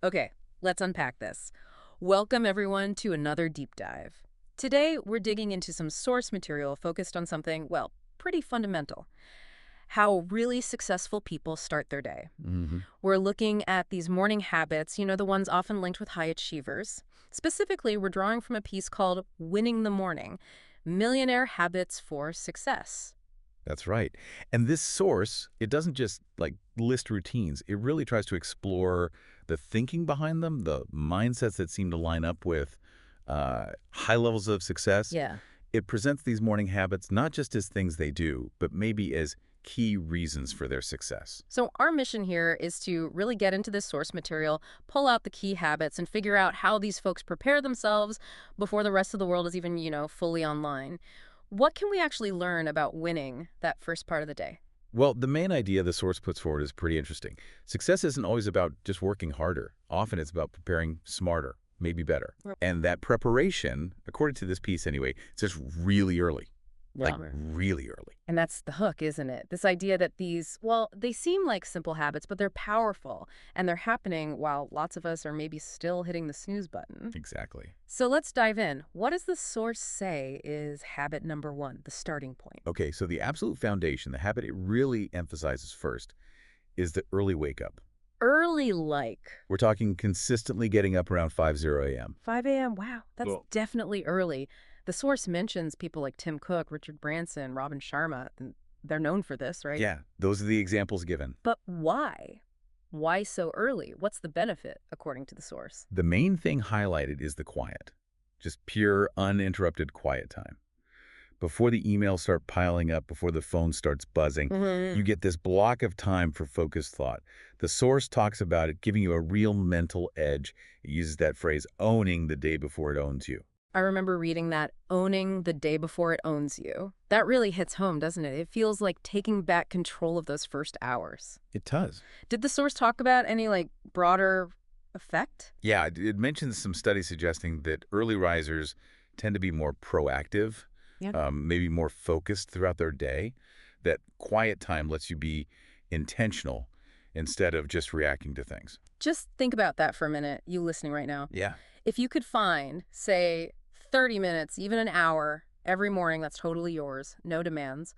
Okay, let's unpack this. Welcome, everyone, to another deep dive. Today, we're digging into some source material focused on something, well, pretty fundamental: how really successful people start their day. Hmm. We're looking at these morning habits, the ones often linked with high achievers. Specifically, we're drawing from a piece called Winning the Morning: Millionaire Habits for Success. That's right. And this source, it doesn't just list routines. It really tries to explore the thinking behind them, the mindsets that seem to line up with high levels of success. Yeah. It presents these morning habits not just as things they do, but maybe as key reasons for their success. So our mission here is to really get into this source material, pull out the key habits, and figure out how these folks prepare themselves before the rest of the world is even, fully online. What can we actually learn about winning that first part of the day? Well, the main idea the source puts forward is pretty interesting. Success isn't always about just working harder. Often it's about preparing smarter, maybe better. Right. And that preparation, according to this piece anyway, it's just really early. Like Yeah. really early. And that's the hook, isn't it? This idea that these, well, they seem like simple habits, but they're powerful, and they're happening while lots of us are maybe still hitting the snooze button. Exactly. So let's dive in. What does the source say is habit number one, the starting point? Okay, so the absolute foundation, the habit it really emphasizes first, is the early wake up. Early, like We're talking consistently getting up around 5:00 a.m. 5 a.m. Wow, that's Well, definitely early. The source mentions people like Tim Cook, Richard Branson, Robin Sharma, and they're known for this, right? yeah, those are the examples given. But why? Why so early? What's the benefit, according to the source? The main thing highlighted is the quiet, just pure, uninterrupted quiet time. Before the emails start piling up, before the phone starts buzzing, Hmm. you get this block of time for focused thought. The source talks about it giving you a real mental edge. It uses that phrase, owning the day before it owns you. I remember reading that, owning the day before it owns you. That really hits home, doesn't it? It feels like taking back control of those first hours. It does. Did the source talk about any, broader effect? Yeah, it mentions some studies suggesting that early risers tend to be more proactive, Yeah. maybe more focused throughout their day. That quiet time lets you be intentional instead of just reacting to things. Just think about that for a minute, you listening right now. Yeah. If you could find, say, 30 minutes, even an hour, every morning that's totally yours, no demands,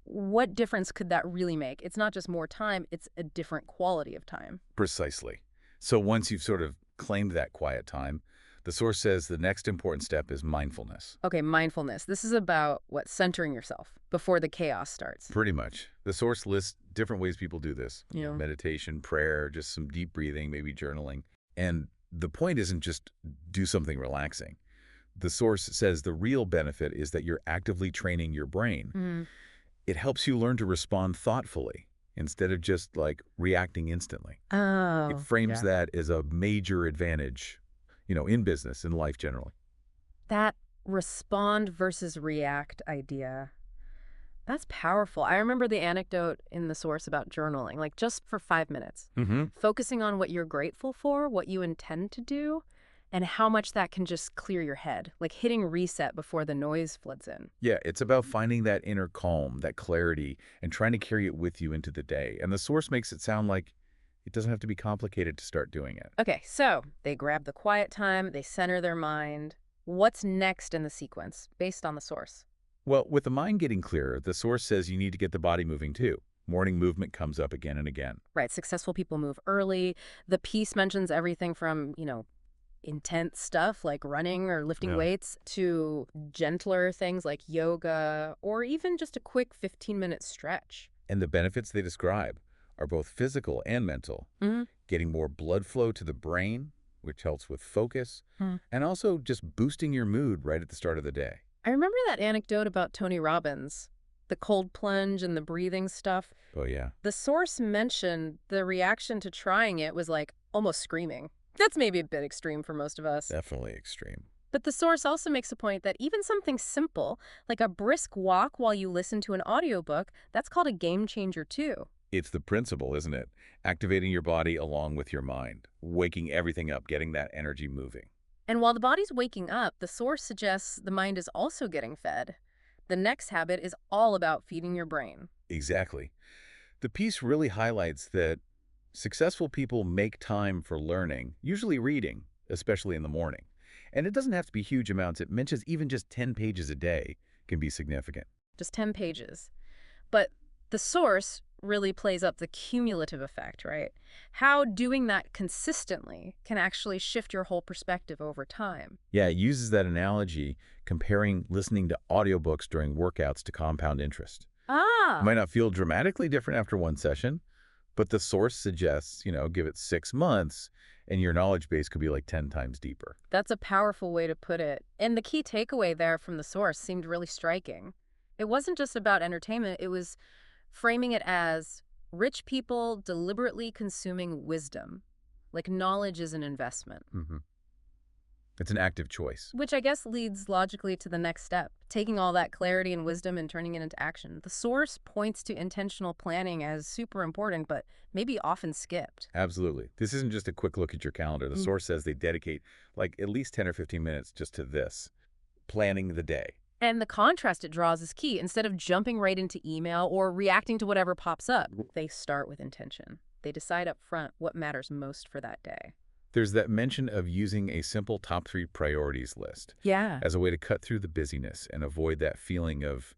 what difference could that really make? It's not just more time, it's a different quality of time. Precisely. So once you've sort of claimed that quiet time, the source says the next important step is mindfulness. Okay, mindfulness. This is about what? Centering yourself before the chaos starts. Pretty much. The source lists different ways people do this. You know, Meditation, prayer, just some deep breathing, maybe journaling. And the point isn't just do something relaxing. The source says the real benefit is that you're actively training your brain. mm. It helps you learn to respond thoughtfully instead of just reacting instantly. It Oh, frames yeah. that as a major advantage, in business, in life generally. That respond versus react idea, that's powerful. I remember the anecdote in the source about journaling, like just for 5 minutes, Hmm. focusing on what you're grateful for, what you intend to do, and how much that can just clear your head, like hitting reset before the noise floods in. Yeah, it's about finding that inner calm, that clarity, and trying to carry it with you into the day. And the source makes it sound like it doesn't have to be complicated to start doing it. Okay, so they grab the quiet time, they center their mind. What's next in the sequence, based on the source? Well, with the mind getting clearer, the source says you need to get the body moving too. Morning movement comes up again and again. Right, successful people move early. The piece mentions everything from, intense stuff like running or lifting Yeah. weights to gentler things like yoga or even just a quick 15-minute stretch. And the benefits they describe are both physical and mental. Hmm. Getting more blood flow to the brain, which helps with focus, Hmm. and also just boosting your mood right at the start of the day. I remember that anecdote about Tony Robbins, the cold plunge and the breathing stuff. Oh, yeah. The source mentioned the reaction to trying it was like almost screaming. That's maybe a bit extreme for most of us. Definitely extreme. But the source also makes a point that even something simple, like a brisk walk while you listen to an audiobook, that's called a game changer too. It's the principle, isn't it? Activating your body along with your mind, waking everything up, getting that energy moving. And while the body's waking up, the source suggests the mind is also getting fed. The next habit is all about feeding your brain. Exactly. The piece really highlights that Successful people make time for learning, usually reading, especially in the morning. And it doesn't have to be huge amounts. It mentions even just 10 pages a day can be significant. Just 10 pages. But the source really plays up the cumulative effect, right? How doing that consistently can actually shift your whole perspective over time. Yeah, it uses that analogy comparing listening to audiobooks during workouts to compound interest. It Ah, might not feel dramatically different after one session, but the source suggests, give it 6 months and your knowledge base could be like 10 times deeper. that's a powerful way to put it. And the key takeaway there from the source seemed really striking. It wasn't just about entertainment, it was framing it as rich people deliberately consuming wisdom, like knowledge is an investment. hmm It's an active choice. Which I guess leads logically to the next step, taking all that clarity and wisdom and turning it into action. The source points to intentional planning as super important, but maybe often skipped. Absolutely. This isn't just a quick look at your calendar. The Mm. source says they dedicate like at least 10 or 15 minutes just to this, planning the day. And the contrast it draws is key. Instead of jumping right into email or reacting to whatever pops up, they start with intention. They decide up front what matters most for that day. There's that mention of using a simple top 3 priorities list Yeah. as a way to cut through the busyness and avoid that feeling of,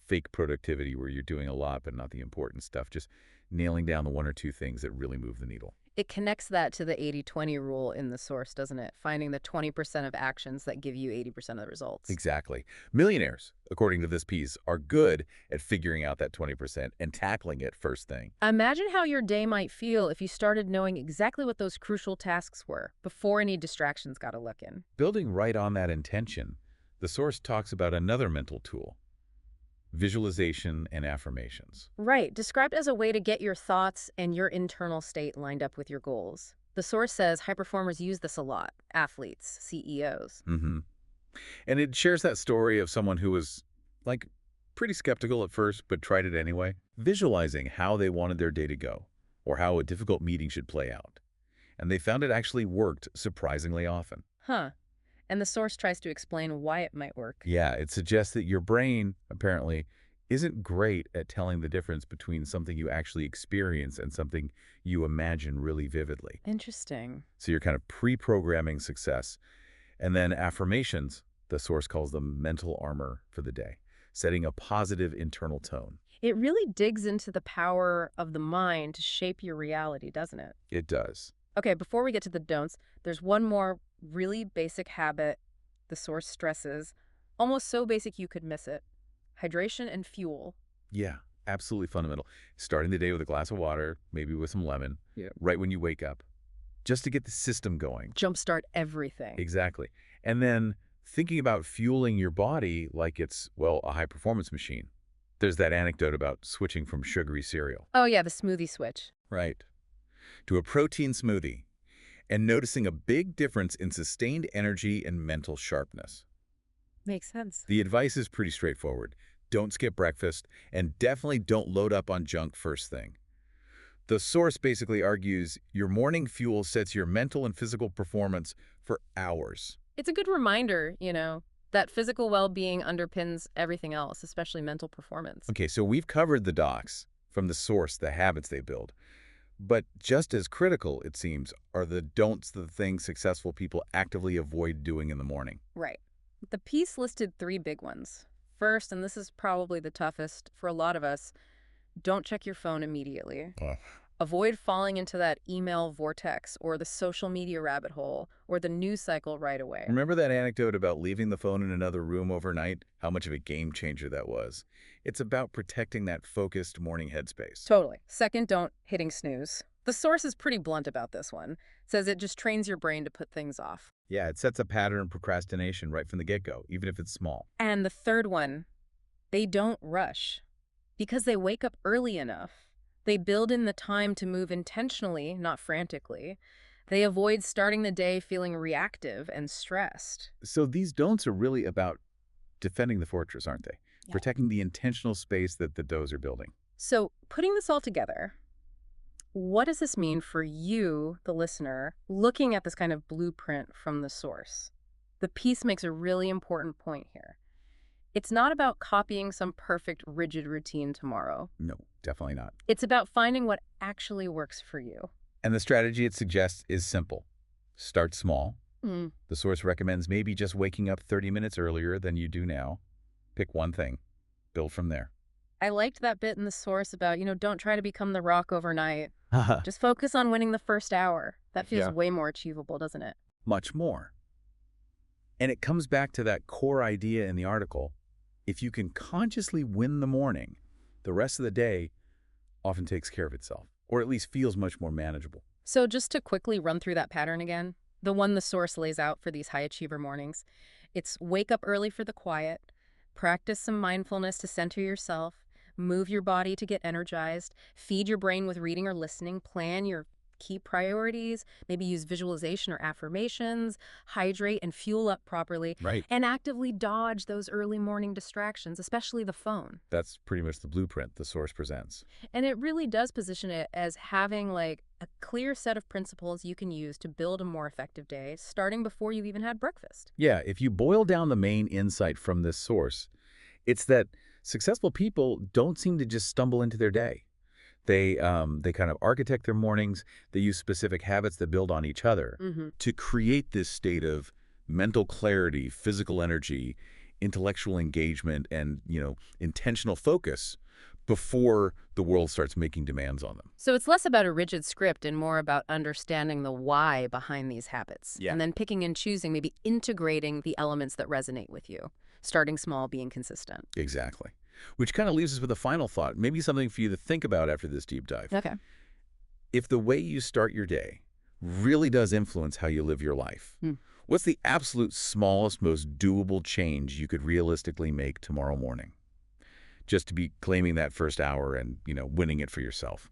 fake productivity where you're doing a lot but not the important stuff. Just nailing down the 1 or 2 things that really move the needle. It connects that to the 80-20 rule in the source, doesn't it? Finding the 20% of actions that give you 80% of the results. Exactly. Millionaires, according to this piece, are good at figuring out that 20% and tackling it first thing. Imagine how your day might feel if you started knowing exactly what those crucial tasks were before any distractions got a look in. Building right on that intention, the source talks about another mental tool, visualization and affirmations. Right, described as a way to get your thoughts and your internal state lined up with your goals. The source says high performers use this a lot, athletes, CEOs. hmm And it shares that story of someone who was, like, pretty skeptical at first, but tried it anyway, visualizing how they wanted their day to go, or how a difficult meeting should play out. And they found it actually worked surprisingly often. Huh. And the source tries to explain why it might work. Yeah, it suggests that your brain, apparently, isn't great at telling the difference between something you actually experience and something you imagine really vividly. Interesting. So you're kind of pre-programming success. And then affirmations, the source calls them mental armor for the day, setting a positive internal tone. It really digs into the power of the mind to shape your reality, doesn't it? It does. Okay, before we get to the don'ts, there's one more really basic habit the source stresses, almost so basic you could miss it. Hydration and fuel. Yeah, absolutely fundamental. Starting the day with a glass of water, maybe with some lemon, Yeah. right when you wake up, just to get the system going. Jumpstart everything. Exactly. And then thinking about fueling your body like it's, well, a high-performance machine. There's that anecdote about switching from sugary cereal, Oh yeah, the smoothie switch. right, to a protein smoothie, and noticing a big difference in sustained energy and mental sharpness. Makes sense. The advice is pretty straightforward. Don't skip breakfast, and definitely don't load up on junk first thing. The source basically argues your morning fuel sets your mental and physical performance for hours. It's a good reminder, that physical well-being underpins everything else, especially mental performance. Okay, so we've covered the docs from the source, the habits they build. But just as critical, it seems, are the don'ts, the things successful people actively avoid doing in the morning. Right. The piece listed 3 big ones. First, and this is probably the toughest for a lot of us, don't check your phone immediately. Ugh. Avoid falling into that email vortex or the social media rabbit hole or the news cycle right away. Remember that anecdote about leaving the phone in another room overnight? How much of a game changer that was. It's about protecting that focused morning headspace. Totally. Second, don't hitting snooze. The source is pretty blunt about this one. It says it just trains your brain to put things off. Yeah, it sets a pattern of procrastination right from the get-go, even if it's small. And the third one, they don't rush. Because they wake up early enough, they build in the time to move intentionally, not frantically. They avoid starting the day feeling reactive and stressed. So these don'ts are really about defending the fortress, aren't they? Yeah. Protecting the intentional space that the does are building. So, putting this all together, what does this mean for you, the listener, looking at this kind of blueprint from the source? The piece makes a really important point here. It's not about copying some perfect, rigid routine tomorrow. No, definitely not. It's about finding what actually works for you. And the strategy it suggests is simple. Start small. Mm. The source recommends maybe just waking up 30 minutes earlier than you do now. Pick one thing. Build from there. I liked that bit in the source about, don't try to become the rock overnight. Haha. Just focus on winning the first hour. That feels Yeah. way more achievable, doesn't it? Much more. And it comes back to that core idea in the article. If you can consciously win the morning, the rest of the day often takes care of itself, or at least feels much more manageable. So just to quickly run through that pattern again, the one the source lays out for these high achiever mornings, it's wake up early for the quiet, practice some mindfulness to center yourself, move your body to get energized, feed your brain with reading or listening, plan your key priorities, maybe use visualization or affirmations, hydrate and fuel up properly, Right. and actively dodge those early morning distractions, especially the phone. That's pretty much the blueprint the source presents. And it really does position it as having like a clear set of principles you can use to build a more effective day, starting before you even had breakfast. Yeah, if you boil down the main insight from this source, it's that successful people don't seem to just stumble into their day. They kind of architect their mornings. They use specific habits that build on each other Mm-hmm. to create this state of mental clarity, physical energy, intellectual engagement, and, intentional focus before the world starts making demands on them. So it's less about a rigid script and more about understanding the why behind these habits. Yeah. And then picking and choosing, maybe integrating the elements that resonate with you. Starting small, being consistent. Exactly. Which kind of leaves us with a final thought, maybe something for you to think about after this deep dive. Okay. If the way you start your day really does influence how you live your life, Hmm. what's the absolute smallest, most doable change you could realistically make tomorrow morning? Just to be claiming that first hour and, winning it for yourself.